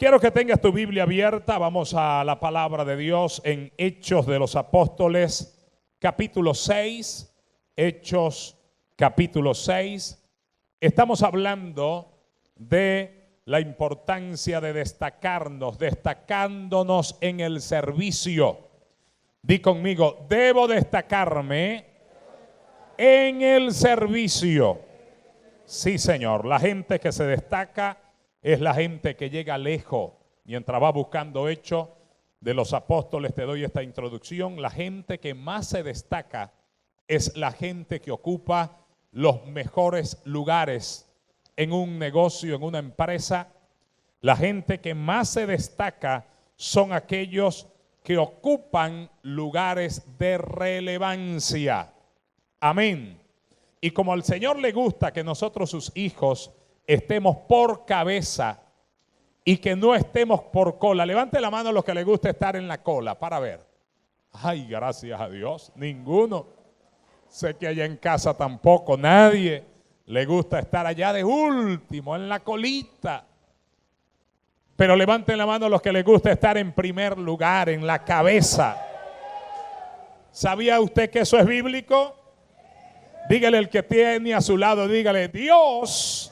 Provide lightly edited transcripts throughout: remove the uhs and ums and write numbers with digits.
Quiero que tengas tu Biblia abierta. Vamos a la palabra de Dios en Hechos de los Apóstoles, capítulo 6. Hechos, capítulo 6. Estamos hablando de la importancia de destacándonos en el servicio. Di conmigo, debo destacarme en el servicio. Sí, Señor, la gente que se destaca es la gente que llega lejos. Mientras va buscando Hechos de los Apóstoles, te doy esta introducción. La gente que más se destaca es la gente que ocupa los mejores lugares en un negocio, en una empresa. La gente que más se destaca son aquellos que ocupan lugares de relevancia. Amén. Y como al Señor le gusta que nosotros, sus hijos, estemos por cabeza y que no estemos por cola. Levante la mano a los que les gusta estar en la cola para ver. Ay, gracias a Dios, ninguno. Sé que allá en casa tampoco, nadie le gusta estar allá de último, en la colita. Pero levanten la mano a los que les gusta estar en primer lugar, en la cabeza. ¿Sabía usted que eso es bíblico? Dígale el que tiene a su lado, dígale, Dios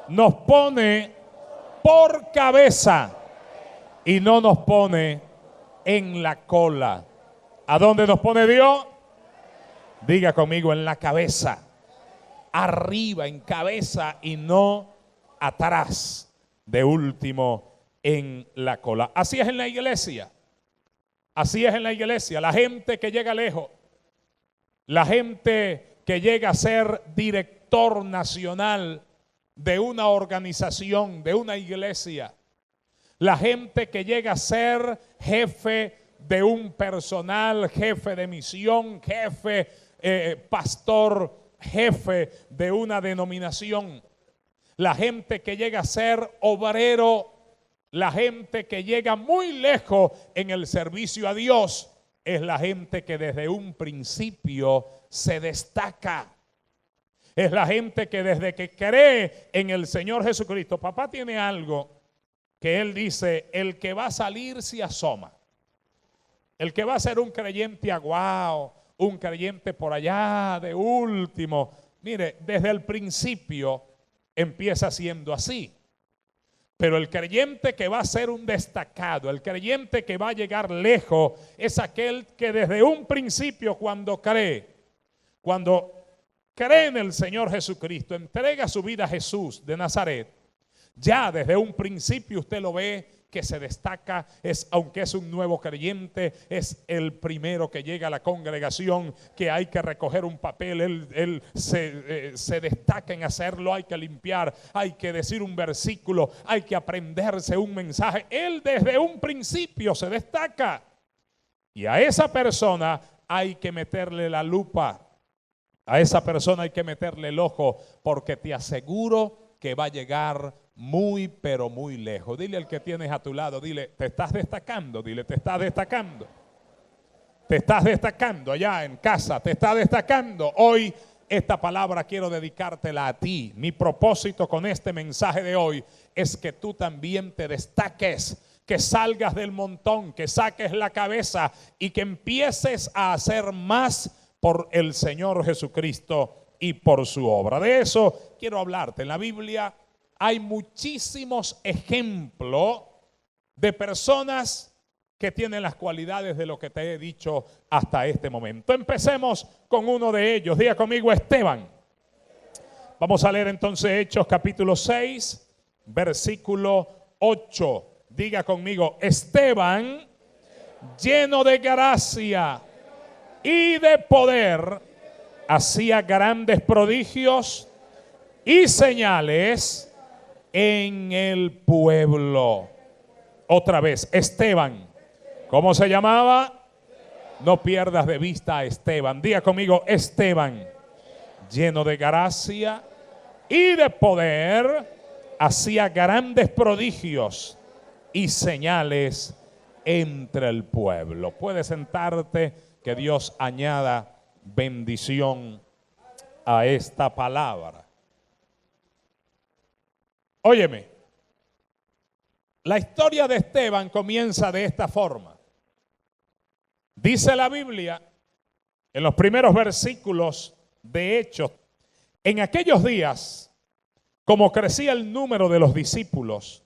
nos pone por cabeza y no nos pone en la cola. ¿A dónde nos pone Dios? Diga conmigo, en la cabeza. Arriba, en cabeza y no atrás, de último en la cola. Así es en la iglesia. Así es en la iglesia. La gente que llega lejos, la gente que llega a ser director nacional de una organización, de una iglesia, la gente que llega a ser jefe de un personal, jefe de misión, jefe, pastor, jefe de una denominación, la gente que llega a ser obrero, la gente que llega muy lejos en el servicio a Dios, es la gente que desde un principio se destaca. Es la gente que desde que cree en el Señor Jesucristo, papá tiene algo que él dice, el que va a salir se asoma. El que va a ser un creyente aguao, un creyente por allá de último. Mire, desde el principio empieza siendo así. Pero el creyente que va a ser un destacado, el creyente que va a llegar lejos, es aquel que desde un principio cuando cree en el Señor Jesucristo, entrega su vida a Jesús de Nazaret, ya desde un principio usted lo ve que se destaca, aunque es un nuevo creyente, es el primero que llega a la congregación, que hay que recoger un papel, él se destaca en hacerlo, hay que limpiar, hay que decir un versículo, hay que aprenderse un mensaje. Él desde un principio se destaca y a esa persona hay que meterle la lupa, a esa persona hay que meterle el ojo, porque te aseguro que va a llegar muy, pero muy lejos. Dile al que tienes a tu lado, dile, te estás destacando, dile, te estás destacando. Te estás destacando allá en casa, te estás destacando. Hoy esta palabra quiero dedicártela a ti. Mi propósito con este mensaje de hoy es que tú también te destaques, que salgas del montón, que saques la cabeza y que empieces a hacer más por el Señor Jesucristo y por su obra. De eso quiero hablarte. En la Biblia hay muchísimos ejemplos de personas que tienen las cualidades de lo que te he dicho hasta este momento. Empecemos con uno de ellos. Diga conmigo, Esteban. Vamos a leer entonces Hechos capítulo 6, versículo 8. Diga conmigo, Esteban, lleno de gracia y de poder, hacía grandes prodigios y señales en el pueblo. Otra vez, Esteban. ¿Cómo se llamaba? No pierdas de vista a Esteban. Diga conmigo, Esteban, lleno de gracia y de poder, hacía grandes prodigios y señales entre el pueblo. Puedes sentarte, que Dios añada bendición a esta palabra. Óyeme, La historia de Esteban comienza de esta forma. Dice la Biblia en los primeros versículos de Hechos: en aquellos días, como crecía el número de los discípulos,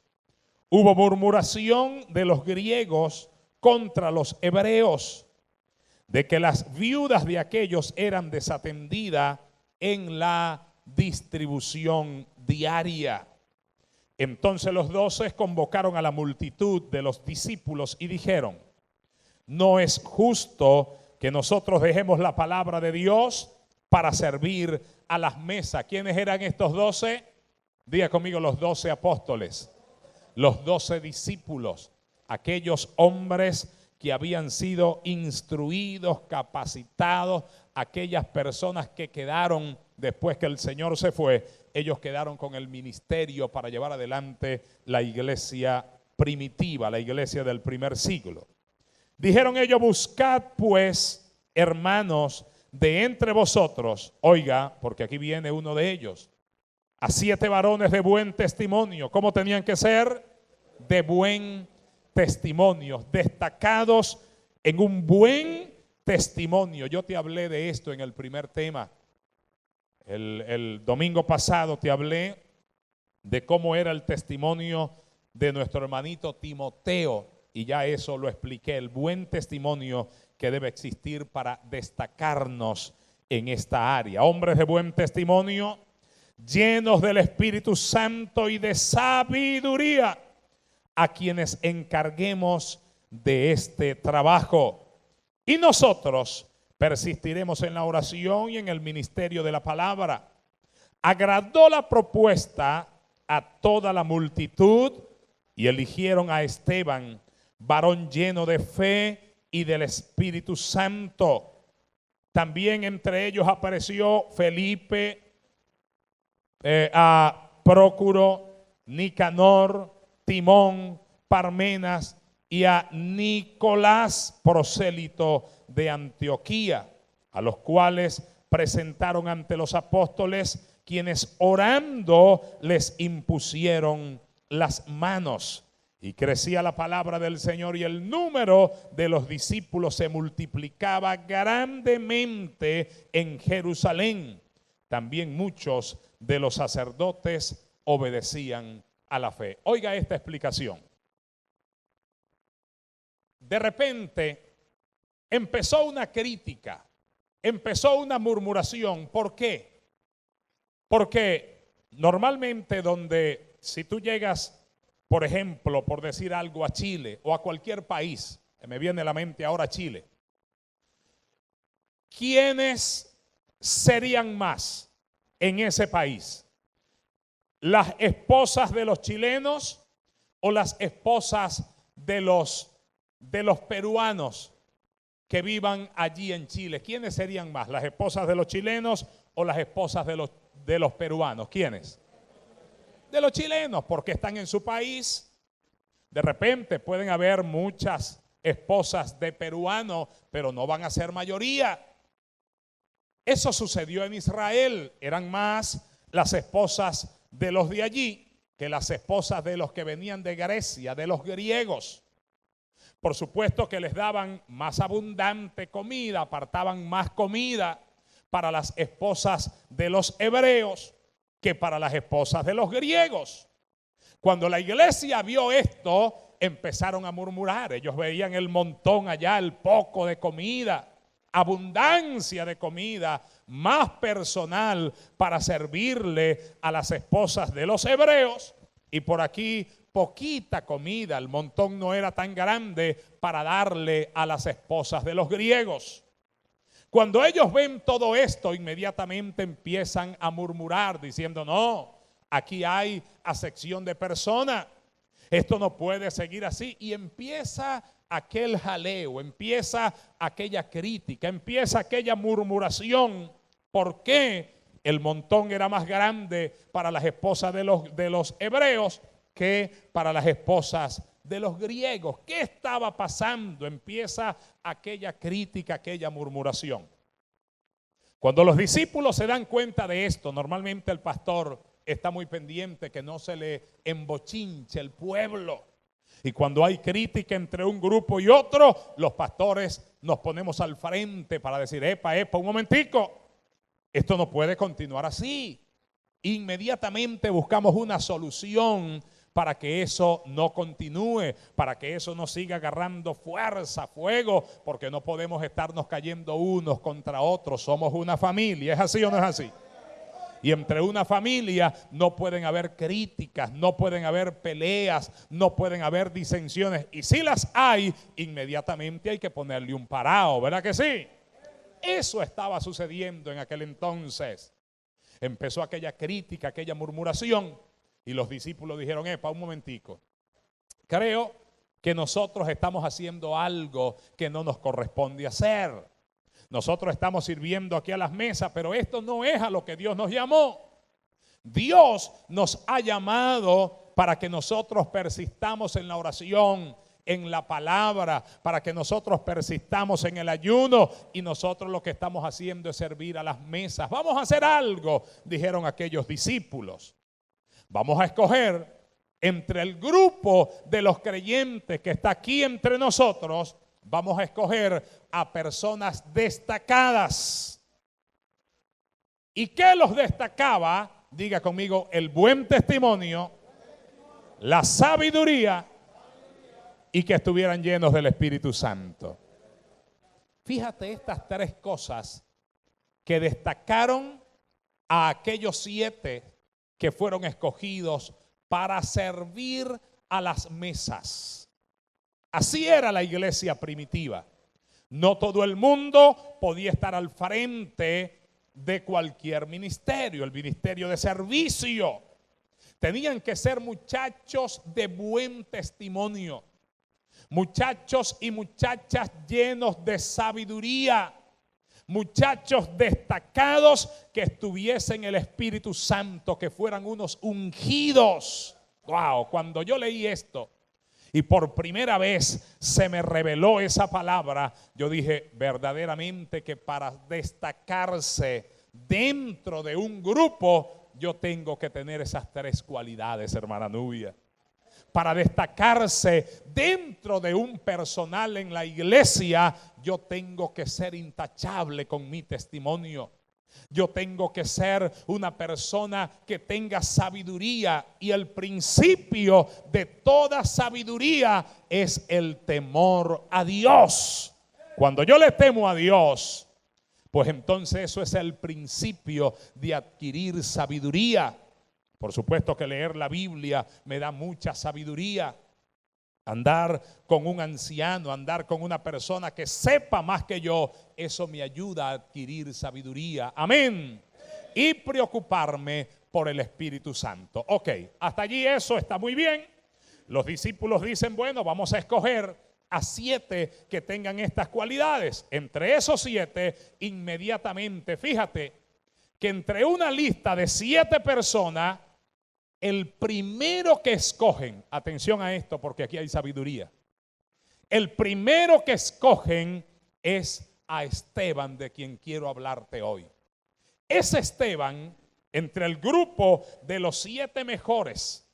hubo murmuración de los griegos contra los hebreos, de que las viudas de aquellos eran desatendidas en la distribución diaria. Entonces los 12 convocaron a la multitud de los discípulos y dijeron: no es justo que nosotros dejemos la palabra de Dios para servir a las mesas. ¿Quiénes eran estos 12? Diga conmigo: los 12 apóstoles, los 12 discípulos, aquellos hombres que habían sido instruidos, capacitados, aquellas personas que quedaron después que el Señor se fue. Ellos quedaron con el ministerio para llevar adelante la iglesia primitiva, la iglesia del primer siglo. Dijeron ellos: buscad pues, hermanos, de entre vosotros, oiga, porque aquí viene uno de ellos, a 7 varones de buen testimonio. ¿Cómo tenían que ser? De buen testimonio, destacados en un buen testimonio. Yo te hablé de esto en el primer tema. El domingo pasado te hablé de cómo era el testimonio de nuestro hermanito Timoteo, y ya eso lo expliqué, el buen testimonio que debe existir para destacarnos en esta área. Hombres de buen testimonio, llenos del Espíritu Santo y de sabiduría, a quienes encarguemos de este trabajo. Y nosotros persistiremos en la oración y en el ministerio de la palabra. Agradó la propuesta a toda la multitud y eligieron a Esteban, varón lleno de fe y del Espíritu Santo. También entre ellos apareció Felipe, a Prócuro, Nicanor, Timón, Parmenas y a Nicolás, prosélito de Antioquía, a los cuales presentaron ante los apóstoles, quienes orando les impusieron las manos. Y crecía la palabra del Señor y el número de los discípulos se multiplicaba grandemente en Jerusalén. También muchos de los sacerdotes obedecían a la fe. Oiga esta explicación. De repente empezó una crítica, empezó una murmuración. ¿Por qué? Porque normalmente si tú llegas, por ejemplo, por decir algo, a Chile o a cualquier país, me viene a la mente ahora Chile, ¿quiénes serían más en ese país? ¿Las esposas de los chilenos o las esposas de los peruanos que vivan allí en Chile? ¿Quiénes serían más? ¿Las esposas de los chilenos o las esposas de los peruanos? ¿Quiénes? De los chilenos, porque están en su país. De repente pueden haber muchas esposas de peruanos, pero no van a ser mayoría. Eso sucedió en Israel. Eran más las esposas de los de allí que las esposas de los que venían de Grecia, de los griegos. Por supuesto que les daban más abundante comida, apartaban más comida para las esposas de los hebreos que para las esposas de los griegos. Cuando la iglesia vio esto, empezaron a murmurar. Ellos veían el montón allá, el poco de comida, abundancia de comida, más personal para servirle a las esposas de los hebreos, y por aquí poquita comida. El montón no era tan grande para darle a las esposas de los griegos. Cuando ellos ven todo esto, inmediatamente empiezan a murmurar diciendo: no, aquí hay acepción de persona, esto no puede seguir así. Y empieza aquel jaleo, empieza aquella crítica, empieza aquella murmuración. ¿Por qué el montón era más grande para las esposas de los hebreos que para las esposas de los griegos? ¿Qué estaba pasando? Empieza aquella crítica, aquella murmuración. Cuando los discípulos se dan cuenta de esto, normalmente el pastor está muy pendiente que no se le embochinche el pueblo. Y cuando hay crítica entre un grupo y otro, los pastores nos ponemos al frente para decir, epa, un momentico, esto no puede continuar así. Inmediatamente buscamos una solución para que eso no continúe, para que eso no siga agarrando fuerza, fuego, porque no podemos estarnos cayendo unos contra otros. Somos una familia, ¿es así o no es así? Y entre una familia no pueden haber críticas, no pueden haber peleas, no pueden haber disensiones. Y si las hay, inmediatamente hay que ponerle un parado, ¿verdad que sí? Eso estaba sucediendo en aquel entonces. Empezó aquella crítica, aquella murmuración, y los discípulos dijeron, un momentico, creo que nosotros estamos haciendo algo que no nos corresponde hacer. Nosotros estamos sirviendo aquí a las mesas, pero esto no es a lo que Dios nos llamó. Dios nos ha llamado para que nosotros persistamos en la oración, en la palabra, para que nosotros persistamos en el ayuno, y nosotros lo que estamos haciendo es servir a las mesas. Vamos a hacer algo, dijeron aquellos discípulos. Vamos a escoger entre el grupo de los creyentes que está aquí entre nosotros, vamos a escoger a personas destacadas. ¿Y qué los destacaba? Diga conmigo, el buen testimonio, la sabiduría y que estuvieran llenos del Espíritu Santo. Fíjate estas tres cosas que destacaron a aquellos 7 que fueron escogidos para servir a las mesas. Así era la iglesia primitiva. No todo el mundo podía estar al frente de cualquier ministerio, el ministerio de servicio. Tenían que ser muchachos de buen testimonio, muchachos y muchachas llenos de sabiduría, muchachos destacados que estuviesen el Espíritu Santo, que fueran unos ungidos. Wow, cuando yo leí esto y por primera vez se me reveló esa palabra, yo dije verdaderamente que para destacarse dentro de un grupo, yo tengo que tener esas 3 cualidades, hermana Nubia. Para destacarse dentro de un personal en la iglesia, yo tengo que ser intachable con mi testimonio. Yo tengo que ser una persona que tenga sabiduría, y el principio de toda sabiduría es el temor a Dios. Cuando yo le temo a Dios, pues entonces eso es el principio de adquirir sabiduría. Por supuesto que leer la Biblia me da mucha sabiduría. Andar con un anciano, andar con una persona que sepa más que yo, eso me ayuda a adquirir sabiduría. Amén. Y preocuparme por el Espíritu Santo. Ok, hasta allí eso está muy bien. Los discípulos dicen, bueno, vamos a escoger a 7 que tengan estas cualidades. Entre esos 7, inmediatamente, fíjate que entre una lista de 7 personas, el primero que escogen, atención a esto porque aquí hay sabiduría, el primero que escogen es a Esteban, de quien quiero hablarte hoy. Ese Esteban, entre el grupo de los 7 mejores,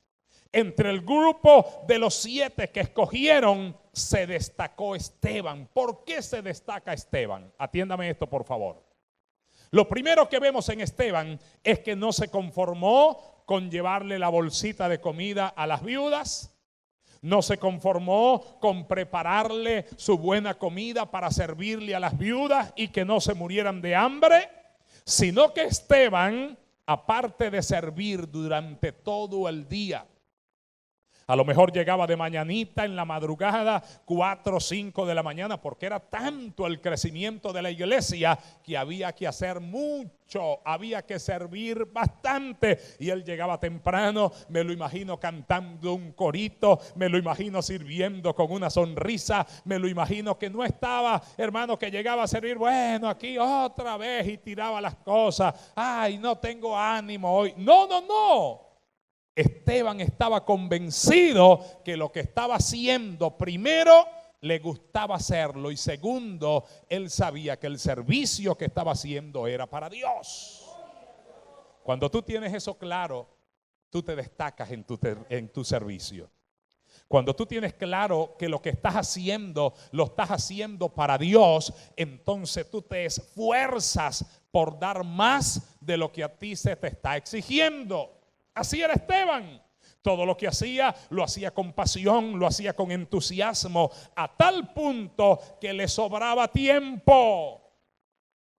entre el grupo de los 7 que escogieron, se destacó Esteban. ¿Por qué se destaca Esteban? Atiéndame esto, por favor. Lo primero que vemos en Esteban es que no se conformó con llevarle la bolsita de comida a las viudas. No se conformó con prepararle su buena comida para servirle a las viudas y que no se murieran de hambre, sino que Esteban, aparte de servir durante todo el día, a lo mejor llegaba de mañanita en la madrugada, 4 o 5 de la mañana, porque era tanto el crecimiento de la iglesia que había que hacer mucho, había que servir bastante. Y él llegaba temprano, me lo imagino cantando un corito, me lo imagino sirviendo con una sonrisa, me lo imagino que no estaba, hermano, que llegaba a servir, bueno, aquí otra vez, y tiraba las cosas. Ay, no tengo ánimo hoy. No, no, no. Esteban estaba convencido que lo que estaba haciendo, primero, le gustaba hacerlo, y segundo, él sabía que el servicio que estaba haciendo era para Dios. Cuando tú tienes eso claro, tú te destacas en tu servicio. Cuando tú tienes claro que lo que estás haciendo, lo estás haciendo para Dios, entonces tú te esfuerzas por dar más de lo que a ti se te está exigiendo. Así era Esteban. Todo lo que hacía, lo hacía con pasión, lo hacía con entusiasmo, a tal punto que le sobraba tiempo.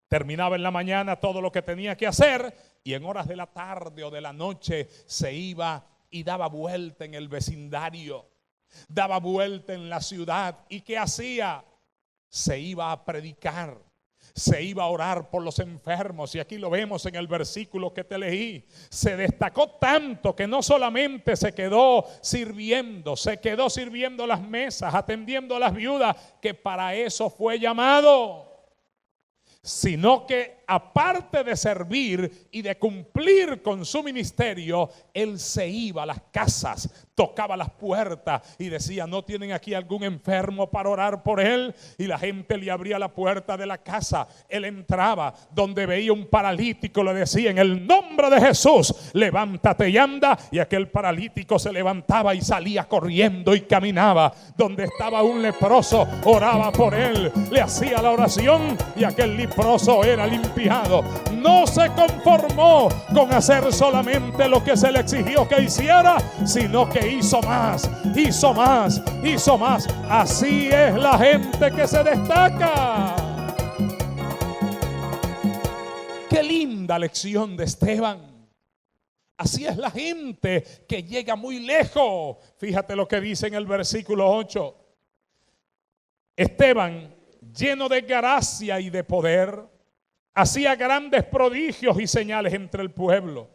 Terminaba en la mañana todo lo que tenía que hacer y en horas de la tarde o de la noche se iba y daba vuelta en el vecindario, daba vuelta en la ciudad. ¿Y qué hacía? Se iba a predicar, se iba a orar por los enfermos. Y aquí lo vemos en el versículo que te leí. Se destacó tanto que no solamente se quedó sirviendo las mesas, atendiendo a las viudas, que para eso fue llamado, sino que aparte de servir y de cumplir con su ministerio, él se iba a las casas, tocaba las puertas y decía: ¿no tienen aquí algún enfermo para orar por él? Y la gente le abría la puerta de la casa. Él entraba, donde veía un paralítico le decía: en el nombre de Jesús, levántate y anda. Y aquel paralítico se levantaba y salía corriendo y caminaba. Donde estaba un leproso, oraba por él, le hacía la oración y aquel leproso era limpiado. No se conformó con hacer solamente lo que se le exigió que hiciera, sino que hizo más, hizo más, hizo más. Así es la gente que se destaca. Qué linda lección de Esteban. Así es la gente que llega muy lejos. Fíjate lo que dice en el versículo 8. Esteban, lleno de gracia y de poder, hacía grandes prodigios y señales entre el pueblo.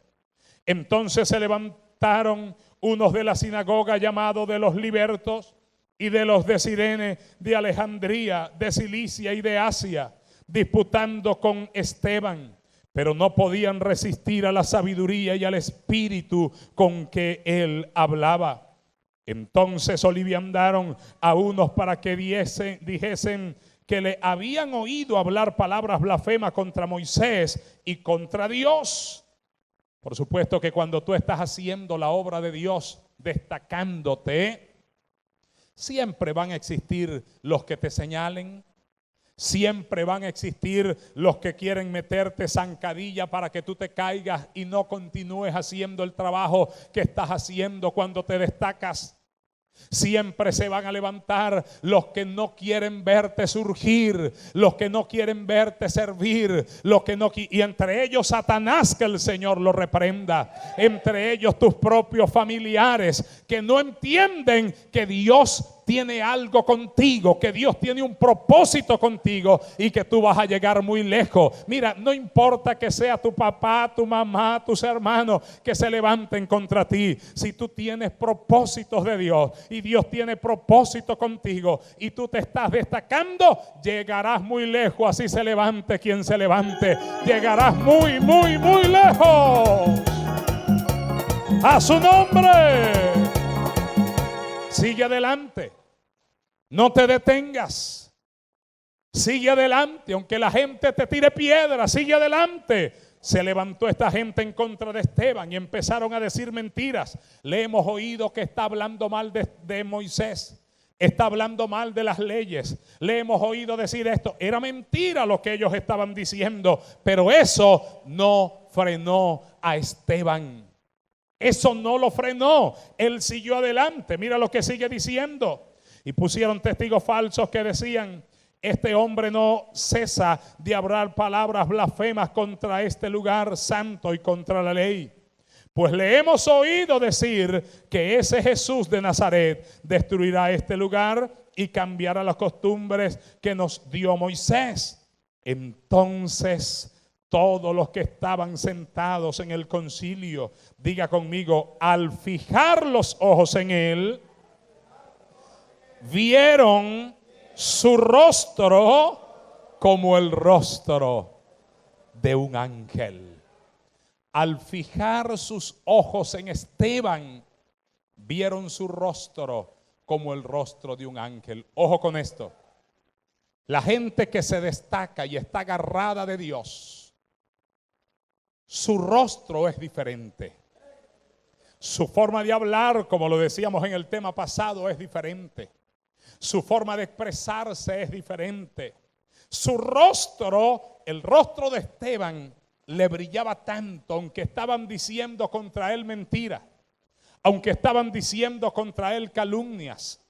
Entonces se levantaron unos de la sinagoga, llamados de los libertos, y de los de Cirene, de Alejandría, de Cilicia y de Asia, disputando con Esteban, pero no podían resistir a la sabiduría y al espíritu con que él hablaba. Entonces oliviandaron a unos para que dijesen que le habían oído hablar palabras blasfemas contra Moisés y contra Dios. Por supuesto que cuando tú estás haciendo la obra de Dios, destacándote, siempre van a existir los que te señalen, siempre van a existir los que quieren meterte zancadilla para que tú te caigas y no continúes haciendo el trabajo que estás haciendo cuando te destacas. Siempre se van a levantar los que no quieren verte surgir, los que no quieren verte servir, y entre ellos Satanás, que el Señor lo reprenda. Entre ellos tus propios familiares que no entienden que Dios tiene algo contigo, que Dios tiene un propósito contigo y que tú vas a llegar muy lejos. Mira, no importa que sea tu papá, tu mamá, tus hermanos que se levanten contra ti. Si tú tienes propósitos de Dios y Dios tiene propósito contigo y tú te estás destacando, llegarás muy lejos. Así se levante quien se levante, llegarás muy, muy, muy lejos. A su nombre. Sigue adelante, no te detengas, sigue adelante, aunque la gente te tire piedras, sigue adelante. Se levantó esta gente en contra de Esteban y empezaron a decir mentiras. Le hemos oído que está hablando mal de Moisés, está hablando mal de las leyes, le hemos oído decir esto. Era mentira lo que ellos estaban diciendo, pero eso no frenó a Esteban. Eso no lo frenó. Él siguió adelante. Mira lo que sigue diciendo. Y pusieron testigos falsos que decían: este hombre no cesa de hablar palabras blasfemas contra este lugar santo y contra la ley. Pues le hemos oído decir que ese Jesús de Nazaret destruirá este lugar y cambiará las costumbres que nos dio Moisés. Entonces todos los que estaban sentados en el concilio, diga conmigo, al fijar los ojos en él, vieron su rostro como el rostro de un ángel. Al fijar sus ojos en Esteban, vieron su rostro como el rostro de un ángel. Ojo con esto. La gente que se destaca y está agarrada de Dios, su rostro es diferente. Su forma de hablar, como lo decíamos en el tema pasado, es diferente. Su forma de expresarse es diferente. Su rostro, el rostro de Esteban, le brillaba tanto, aunque estaban diciendo contra él mentiras, aunque estaban diciendo contra él calumnias,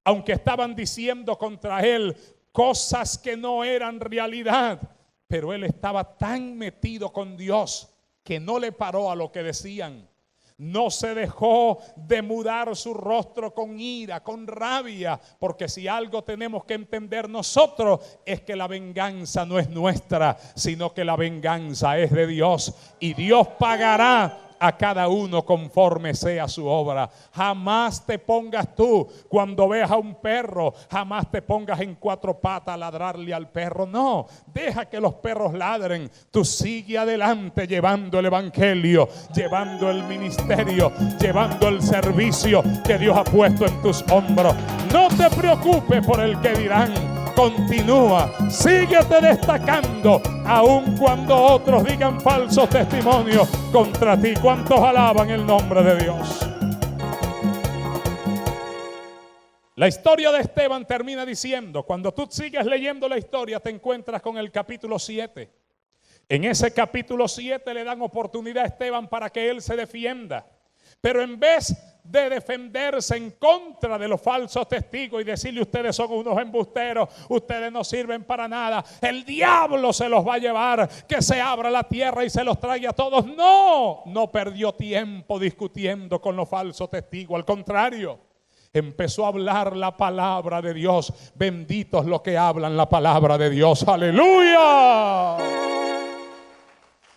aunque estaban diciendo contra él cosas que no eran realidad, pero él estaba tan metido con Dios que no le paró a lo que decían. No se dejó de mudar su rostro con ira, con rabia, porque si algo tenemos que entender nosotros es que la venganza no es nuestra, sino que la venganza es de Dios, y Dios pagará a cada uno conforme sea su obra. Jamás te pongas tú, cuando veas a un perro, jamás te pongas en cuatro patas a ladrarle al perro. No, deja que los perros ladren. Tú sigue adelante llevando el evangelio, llevando el ministerio, llevando el servicio que Dios ha puesto en tus hombros. No te preocupes por el que dirán. Continúa, síguete destacando, aun cuando otros digan falsos testimonios contra ti. ¿Cuántos alaban el nombre de Dios? La historia de Esteban termina diciendo, cuando tú sigues leyendo la historia, te encuentras con el capítulo 7. En ese capítulo 7 le dan oportunidad a Esteban para que él se defienda. Pero en vez de defenderse en contra de los falsos testigos y decirle: ustedes son unos embusteros, ustedes no sirven para nada, el diablo se los va a llevar, que se abra la tierra y se los traiga a todos. No perdió tiempo discutiendo con los falsos testigos. Al contrario, empezó a hablar la palabra de Dios. Benditos los que hablan la palabra de Dios. ¡Aleluya!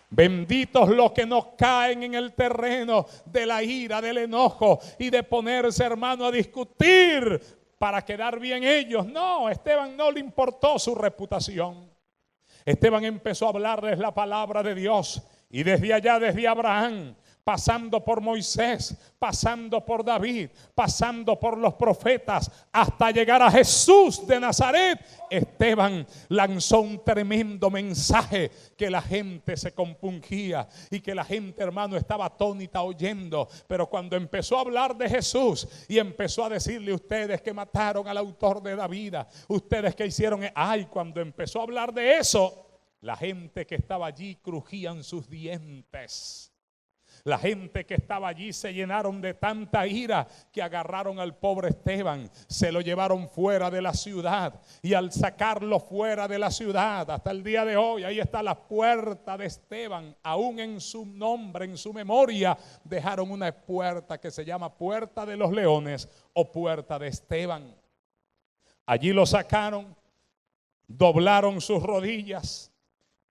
Benditos los que no caen en el terreno de la ira, del enojo y de ponerse, hermano, a discutir para quedar bien ellos. No, Esteban no le importó su reputación. Esteban empezó a hablarles la palabra de Dios, y desde allá, desde Abraham, pasando por Moisés, pasando por David, pasando por los profetas, hasta llegar a Jesús de Nazaret, Esteban lanzó un tremendo mensaje que la gente se compungía y que la gente, hermano, estaba atónita oyendo. Pero cuando empezó a hablar de Jesús y empezó a decirle: ustedes que mataron al autor de la vida, ustedes que hicieron, cuando empezó a hablar de eso, la gente que estaba allí crujían sus dientes. La gente que estaba allí se llenaron de tanta ira que agarraron al pobre Esteban, se lo llevaron fuera de la ciudad, y al sacarlo fuera de la ciudad, hasta el día de hoy, ahí está la puerta de Esteban, aún en su nombre, en su memoria, dejaron una puerta que se llama Puerta de los Leones o Puerta de Esteban. Allí lo sacaron, doblaron sus rodillas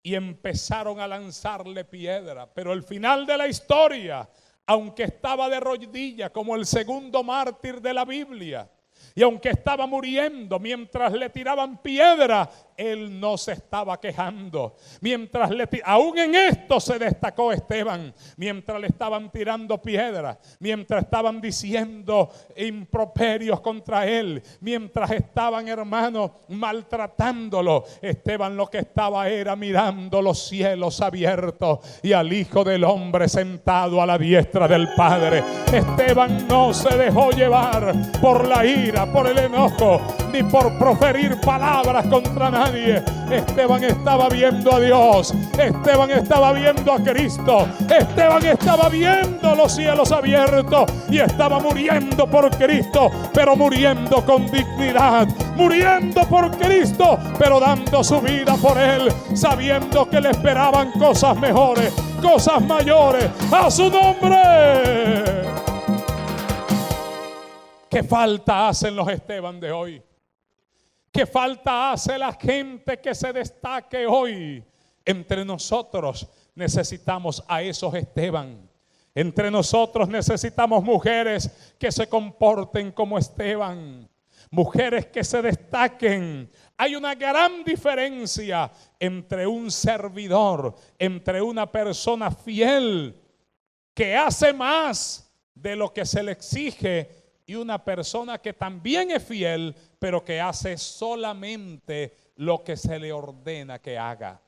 y empezaron a lanzarle piedra. Pero el final de la historia, aunque estaba de rodillas como el segundo mártir de la Biblia, y aunque estaba muriendo mientras le tiraban piedra, él no se estaba quejando. Aún en esto se destacó Esteban. Mientras le estaban tirando piedra, mientras estaban diciendo improperios contra él, mientras estaban, hermanos, maltratándolo, Esteban lo que estaba era mirando los cielos abiertos y al Hijo del Hombre sentado a la diestra del Padre. Esteban no se dejó llevar por la ira, por el enojo, ni por proferir palabras contra nadie. Esteban estaba viendo a Dios. Esteban estaba viendo a Cristo. Esteban estaba viendo los cielos abiertos y estaba muriendo por Cristo, pero muriendo con dignidad, muriendo por Cristo, pero dando su vida por Él, sabiendo que le esperaban cosas mejores, cosas mayores. ¡A su nombre! ¿Qué falta hacen los Esteban de hoy? ¿Qué falta hace la gente que se destaque hoy? Entre nosotros necesitamos a esos Esteban. Entre nosotros necesitamos mujeres que se comporten como Esteban. Mujeres que se destaquen. Hay una gran diferencia entre un servidor, entre una persona fiel que hace más de lo que se le exige, y una persona que también es fiel, pero que hace solamente lo que se le ordena que haga.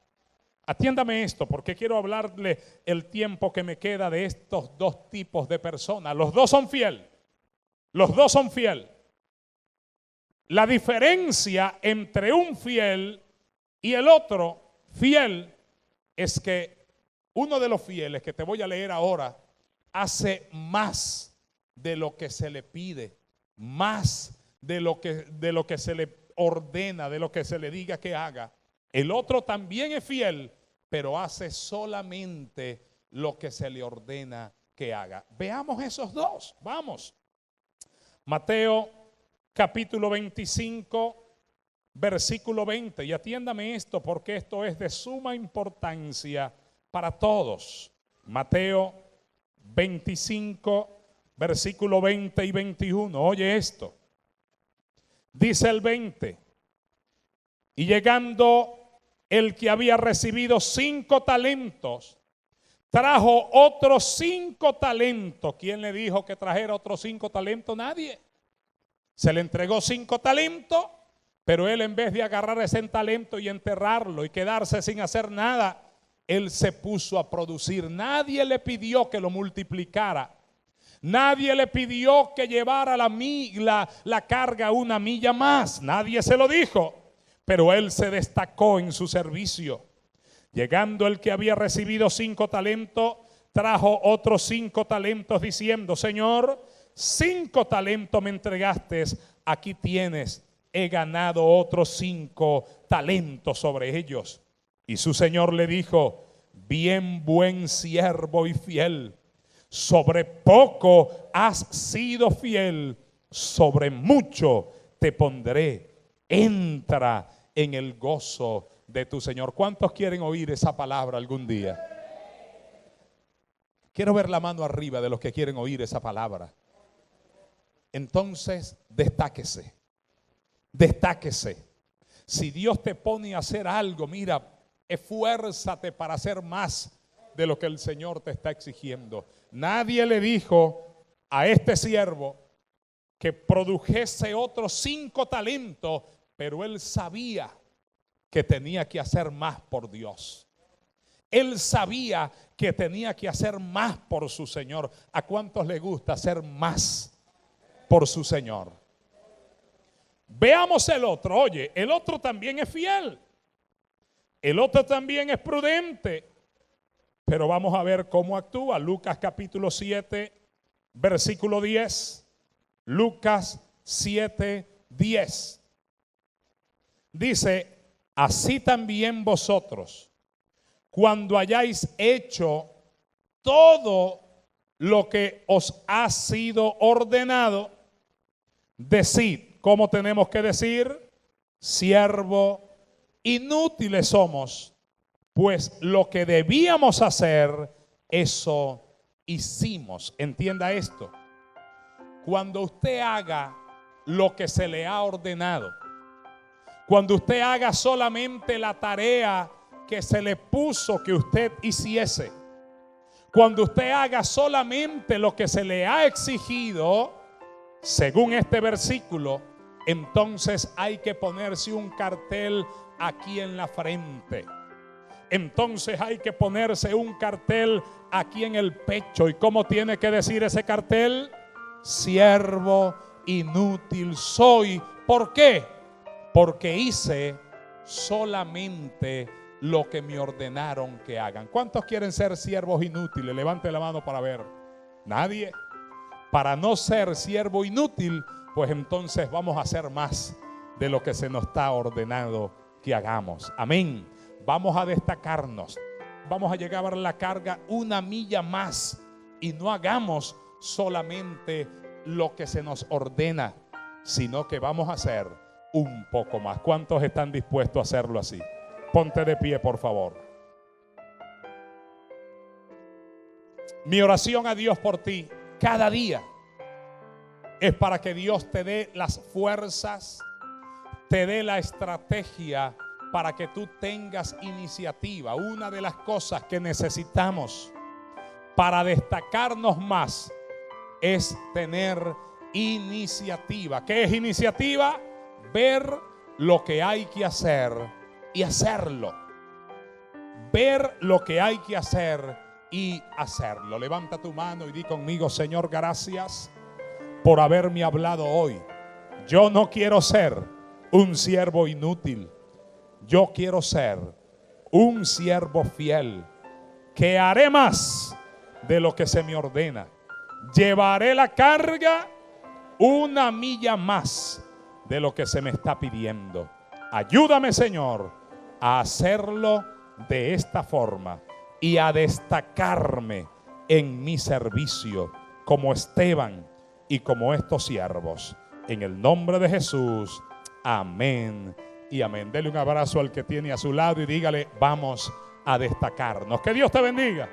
Atiéndame esto, porque quiero hablarle el tiempo que me queda de estos dos tipos de personas. Los dos son fieles. Los dos son fieles. La diferencia entre un fiel y el otro fiel es que uno de los fieles que te voy a leer ahora hace más de lo que se le pide, más de lo que se le ordena, de lo que se le diga que haga. El otro también es fiel, pero hace solamente lo que se le ordena que haga. Veamos esos dos, vamos. Mateo capítulo 25, versículo 20. Y atiéndame esto, porque esto es de suma importancia para todos. Mateo 25, versículo 20 y 21. Oye esto. Dice el 20. Y llegando el que había recibido 5 talentos, trajo otros 5 talentos. ¿Quién le dijo que trajera otros 5 talentos? Nadie. Se le entregó 5 talentos, pero él, en vez de agarrar ese talento y enterrarlo y quedarse sin hacer nada, él se puso a producir. Nadie le pidió que lo multiplicara. Nadie le pidió que llevara la carga una milla más. Nadie se lo dijo. Pero él se destacó en su servicio. Llegando el que había recibido 5 talentos, trajo otros 5 talentos diciendo: Señor, 5 talentos me entregaste, aquí tienes, he ganado otros 5 talentos sobre ellos. Y su señor le dijo: bien, buen siervo y fiel, sobre poco has sido fiel, sobre mucho te pondré, entra en el gozo de tu Señor. ¿Cuántos quieren oír esa palabra algún día? Quiero ver la mano arriba de los que quieren oír esa palabra. Entonces, destáquese. Destáquese. Si Dios te pone a hacer algo, mira, esfuérzate para hacer más de lo que el Señor te está exigiendo. Nadie le dijo a este siervo que produjese otros 5 talentos, pero él sabía que tenía que hacer más por Dios. Él sabía que tenía que hacer más por su Señor. ¿A cuántos le gusta hacer más por su Señor? Veamos el otro. Oye, el otro también es fiel. El otro también es prudente. Pero vamos a ver cómo actúa. Lucas capítulo 7, versículo 10. Lucas 7, 10. Dice: así también vosotros, cuando hayáis hecho todo lo que os ha sido ordenado, decid. ¿Cómo tenemos que decir? Siervo inútiles somos, pues lo que debíamos hacer, eso hicimos. Entienda esto. Cuando usted haga lo que se le ha ordenado, cuando usted haga solamente la tarea que se le puso que usted hiciese, cuando usted haga solamente lo que se le ha exigido, según este versículo, entonces hay que ponerse un cartel aquí en la frente. Entonces hay que ponerse un cartel aquí en el pecho. ¿Y cómo tiene que decir ese cartel? Siervo inútil soy. ¿Por qué? Porque hice solamente lo que me ordenaron que hagan. ¿Cuántos quieren ser siervos inútiles? Levante la mano para ver. Nadie. Para no ser siervo inútil, pues entonces vamos a hacer más de lo que se nos está ordenado que hagamos. Amén. Vamos a destacarnos. Vamos a llevar la carga una milla más y no hagamos solamente lo que se nos ordena, sino que vamos a hacer un poco más. ¿Cuántos están dispuestos a hacerlo así? Ponte de pie, por favor. Mi oración a Dios por ti cada día es para que Dios te dé las fuerzas, te dé la estrategia para que tú tengas iniciativa. Una de las cosas que necesitamos para destacarnos más es tener iniciativa. ¿Qué es iniciativa? Ver lo que hay que hacer y hacerlo. ver lo que hay que hacer y hacerlo. Levanta tu mano y di conmigo: Señor, gracias por haberme hablado hoy. Yo no quiero ser un siervo inútil. Yo quiero ser un siervo fiel, que haré más de lo que se me ordena. Llevaré la carga una milla más de lo que se me está pidiendo. Ayúdame, Señor, a hacerlo de esta forma y a destacarme en mi servicio como Esteban y como estos siervos. En el nombre de Jesús, amén y amén. Dele un abrazo al que tiene a su lado y dígale: vamos a destacarnos. Que Dios te bendiga.